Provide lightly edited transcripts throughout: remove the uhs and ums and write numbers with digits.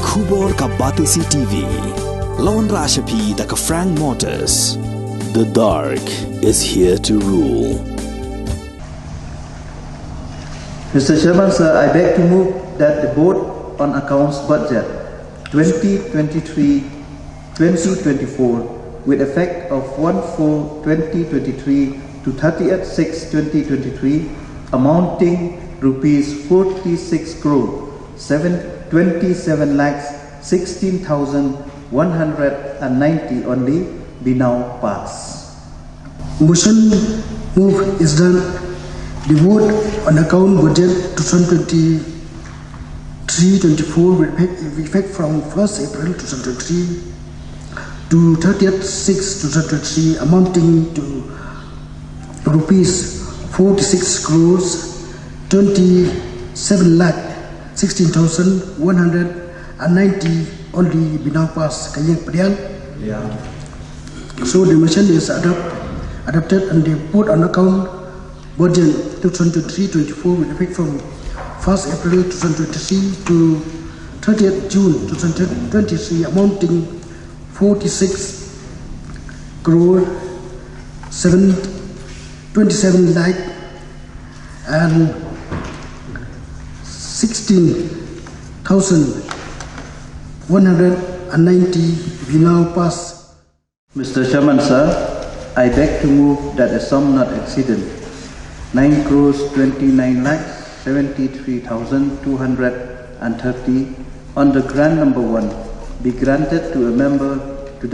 Khubor ka Batesi TV. Lawan Rashapi da ka Frank Motors. The dark is here to rule. Mr. Chairman, sir, I beg to move that the Board on Accounts budget 2023-2024 with effect of 1/4/2023 to 30/6/2023 amounting rupees 46 crore 27 lakhs 16,190 only be now passed. Motion move is done. The vote on account budget 2023-24 will effect from 1st April 2023 to 30/6/2023 amounting to rupees 46 crores 27 lakh 16,190 only be now passed. Yeah. So the motion is adopted and the vote on account budget 2023-24 will effect from 1st April 2023 to 30th June 2023 amounting 46 crore 27 lakh and 16,190 be now passed. Mr. Chairman, sir, I beg to move that a sum not exceeding 9 crores 29 lakhs 73,230 under grant number 1 be granted to the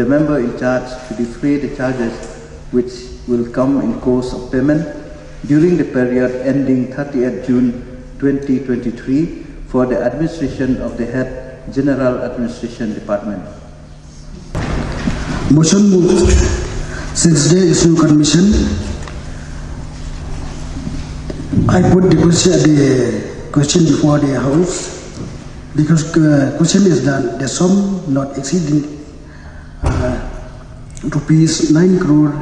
member in charge to defray the charges which will come in course of payment during the period ending 30th June 2023 for the administration of the head General Administration Department. Motion moved. Since there is no commission, I put the question before the House. The question is that the sum not exceeding rupees 9 crore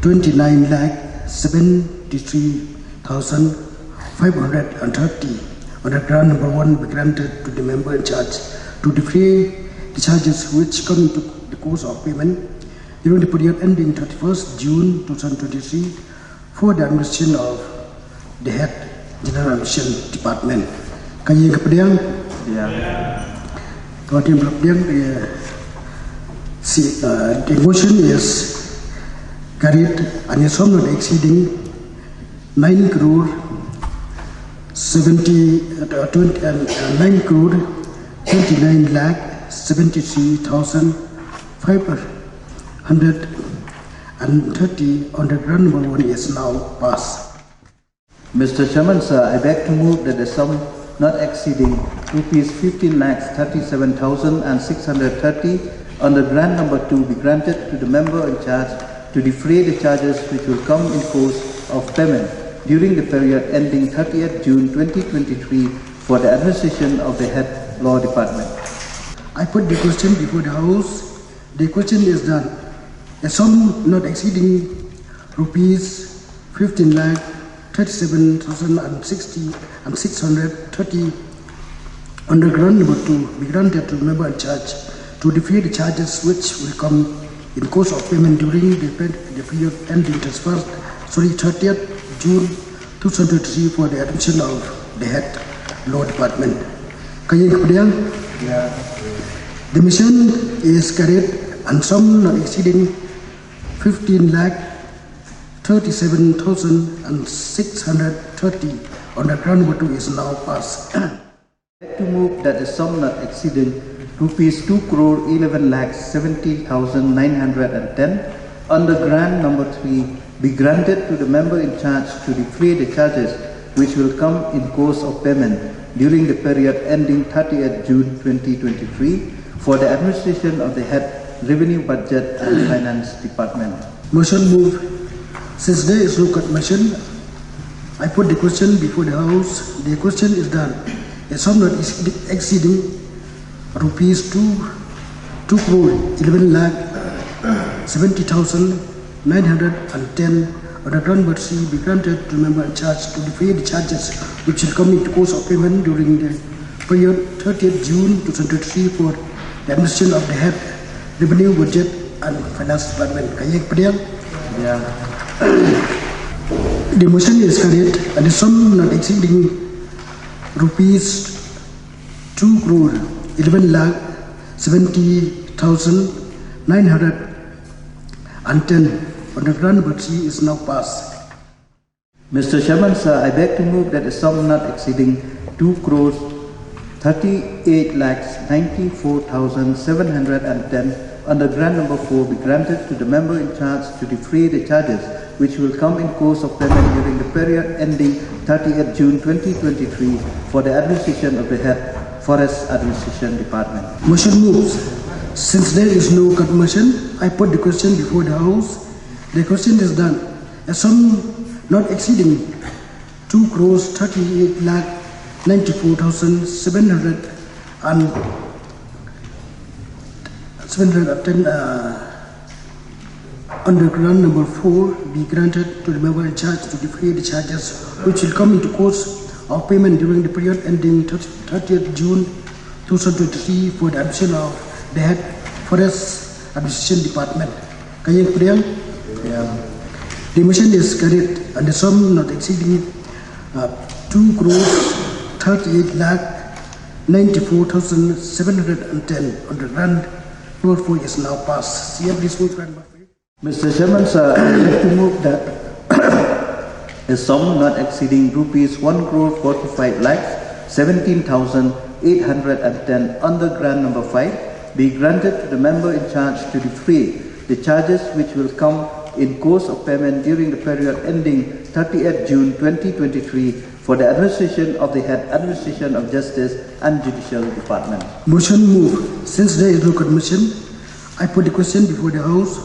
29 lakh 73,530 under grant number 1 be granted to the member in charge to defray the charges which come into the course of payment during the period ending 31st June 2023 for the administration of the head General Administration Department. Kaya kemudian, kemudian the motion is carried and a sum not exceeding 9 crore 29 lakh 73,530 on the grant number 1 is now passed. Mr. Chairman, sir, I beg to move that the sum not exceeding rupees 15 lakhs 37,630 under grant number 2 be granted to the member in charge to defray the charges which will come in course of payment during the period ending 30th June 2023 for the administration of the head law department. I put the question before the House. The question is that a sum not exceeding rupees 15 lakh 37,630 under grant number 2 be granted to the member in charge to defray the charges which will come in course of payment during the period ending 30th June 2023 for the admission of the head law department. Kaya kemudian, the mission is carried and sum not exceeding 15 lakh 37,630 on the grant number 2 is now passed. To move that the sum not exceeding rupees 2 crore 11 lakhs 70,910 under grant number 3 be granted to the member in charge to defray the charges which will come in course of payment during the period ending 30th June 2023 for the administration of the head Revenue Budget and Finance Department. Motion move. Since there is no motion, I put the question before the House. The question is that a sum not exceeding rupees 2 crore 11 lakh 70,910 on the grant number 3 be granted to member in charge to defray the charges which will come into course of payment during the period 30th June 2023 for the administration of the head revenue budget and finance department. Yeah. The motion is carried and the sum not exceeding rupees 2 crore 11 lakh 70,910 on the grant budget is now passed. Mr. Chairman, sir, I beg to move that a sum not exceeding 2 crores 38 lakhs 94,710 under grant number 4 be granted to the member in charge to defray the charges which will come in course of payment during the period ending 30th June 2023 for the administration of the head Forest Administration Department. Motion moves. Since there is no cut motion, I put the question before the House. The question is done. A sum not exceeding 2 crores 38 lakh 94,700 and 710 under grant number 4 be granted to the member in charge to defray the charges which will come into course of payment during the period ending 30th June 2023 for the admission of the head Forest Administration Department. Yeah. The motion is carried and the sum not exceeding 2 crores 38 lakh 94,710 on the grant number 4 is now passed. CM, please move. Mr. Chairman, sir, I beg to move that a sum not exceeding rupees 1 crore 45 lakhs 17,810 under grant number 5 be granted to the member in charge to defray the charges which will come in course of payment during the period ending 30th June 2023 for the administration of the head Administration of Justice and Judicial Department. Motion move. Since there is no motion, I put the question before the House.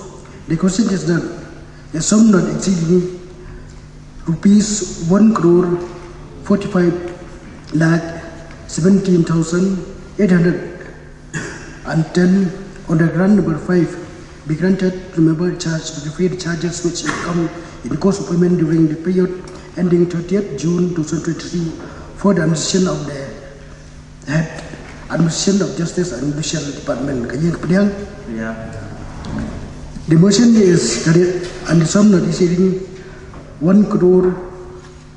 The question is done. A sum not exceeding rupees 1 crore 45 lakh 17,810 on the grant number 5 be granted to member in charge to defray the charges which will come in course of payment during the period ending 30th June 2023 for the administration of the head Administration of Justice and Judicial Department. Yeah. The motion is carried and the sum not exceeding 1 crore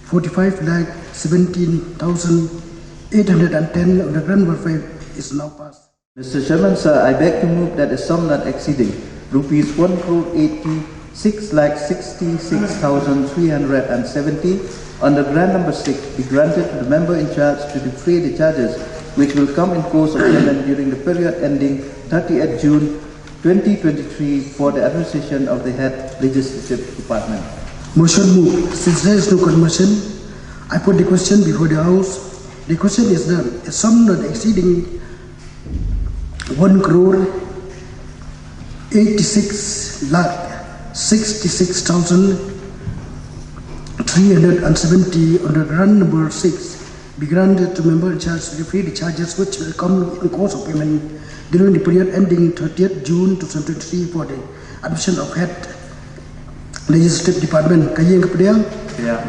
45 lakh 17,810 of the grant number 5 is now passed. Mr. Chairman, sir, I beg to move that a sum not exceeding rupees 1 crore 86 lakh 66,370 under grant number 6 be granted to the member in charge to defray the charges which will come in course of payment during the period ending 30th June 2023 for the administration of the head Legislative Department. Motion moved. Since there is no motion, I put the question before the House. The question is done. A sum not exceeding 1 crore 86 lakh 66,370 under grant number 6 be granted to member in charge to defray the charges which will come in course of payment during the period ending 30th June 2023 for the admission of head Legislative Department. Yeah.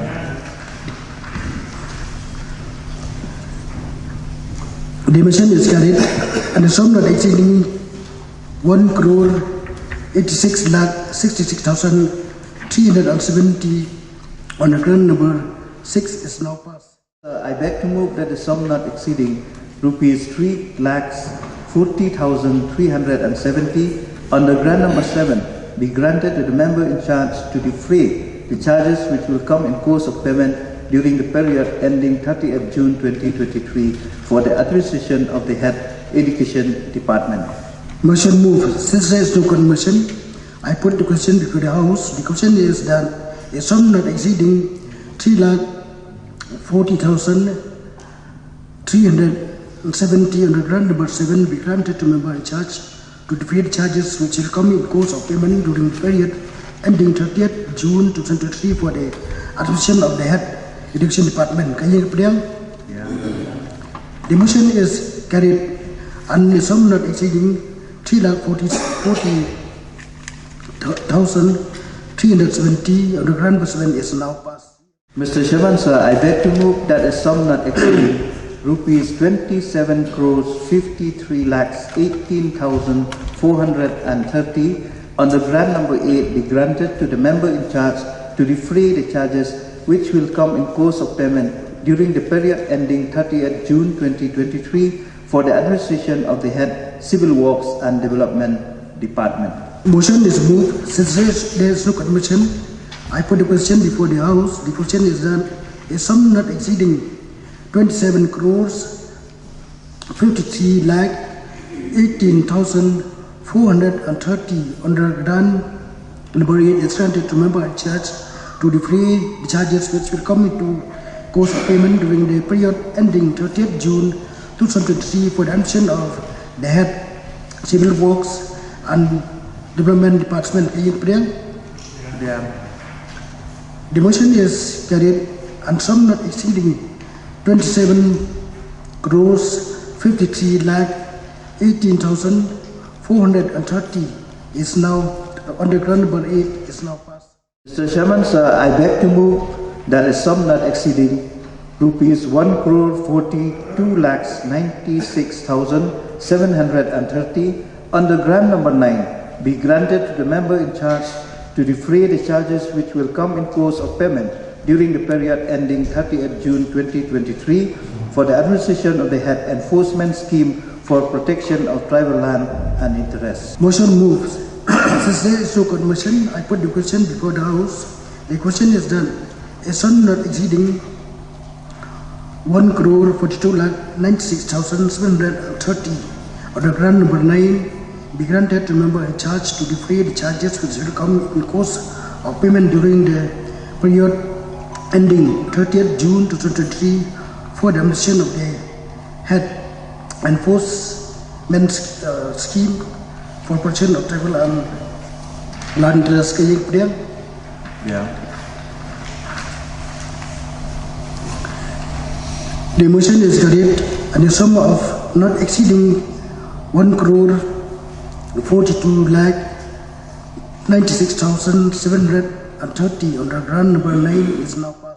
The motion is carried and the sum not exceeding 1 crore 86 lakh 66,370 on the grant number 6 is now passed. I beg to move that the sum not exceeding rupees 3 lakhs 40,370 under grant number 7 be granted to the member in charge to defray the charges which will come in course of payment during the period ending 30th June 2023 for the administration of the head Education Department. Motion moved. Since there is no motion, I put the question before the House. The question is that a sum not exceeding 3,40,370 under grant number 7 be granted to member in charge to defray the charges which will come in course of payment during the period ending 30th June 2023 for the administration of the head Education Department. Yeah. The motion is carried and the sum not exceeding 3,40,370 of the grant number 7 is now passed. Mr. Chairman, sir, I beg to move that a sum not exceeding rupees 27 crores 53 lakhs 18,430 under grant number 8 be granted to the member in charge to defray the charges which will come in course of payment during the period ending 30th June 2023 for the administration of the head Civil Works and Development Department. Motion is moved. Since there is no condition, I put the question before the House. The question is that a sum not exceeding 27 crores 53 lakh 18,430 under grant number 8 is granted to member and church to defray the charges which will come into course of payment during the period ending 30th June 2023 for the admission of the head Civil Works and Development Department. The motion is carried and sum not exceeding 27 crores 53 lakh 18,430 is now under grant number 8 is now passed. Mr. Chairman, sir, I beg to move that a sum not exceeding rupees 1 crore 42 lakhs 96,730 under grant number 9 be granted to the member in charge to defray the charges which will come in course of payment during the period ending 30th June 2023 for the administration of the head enforcement scheme for protection of tribal land and interests. Motion moves. Since there is no motion, I put the question before the House. The question is that a sum not exceeding 1 crore 42 lakh 96,730 under grant number 9 be granted to member in charge to defray the charges which will come in course of payment during the period ending 30th June 2023 for the administration of the head enforcement scheme for protection of tribal and land interest. The motion is carried and a sum of not exceeding 1 crore 42 lakh 96,730 under grant number 9 is now passed.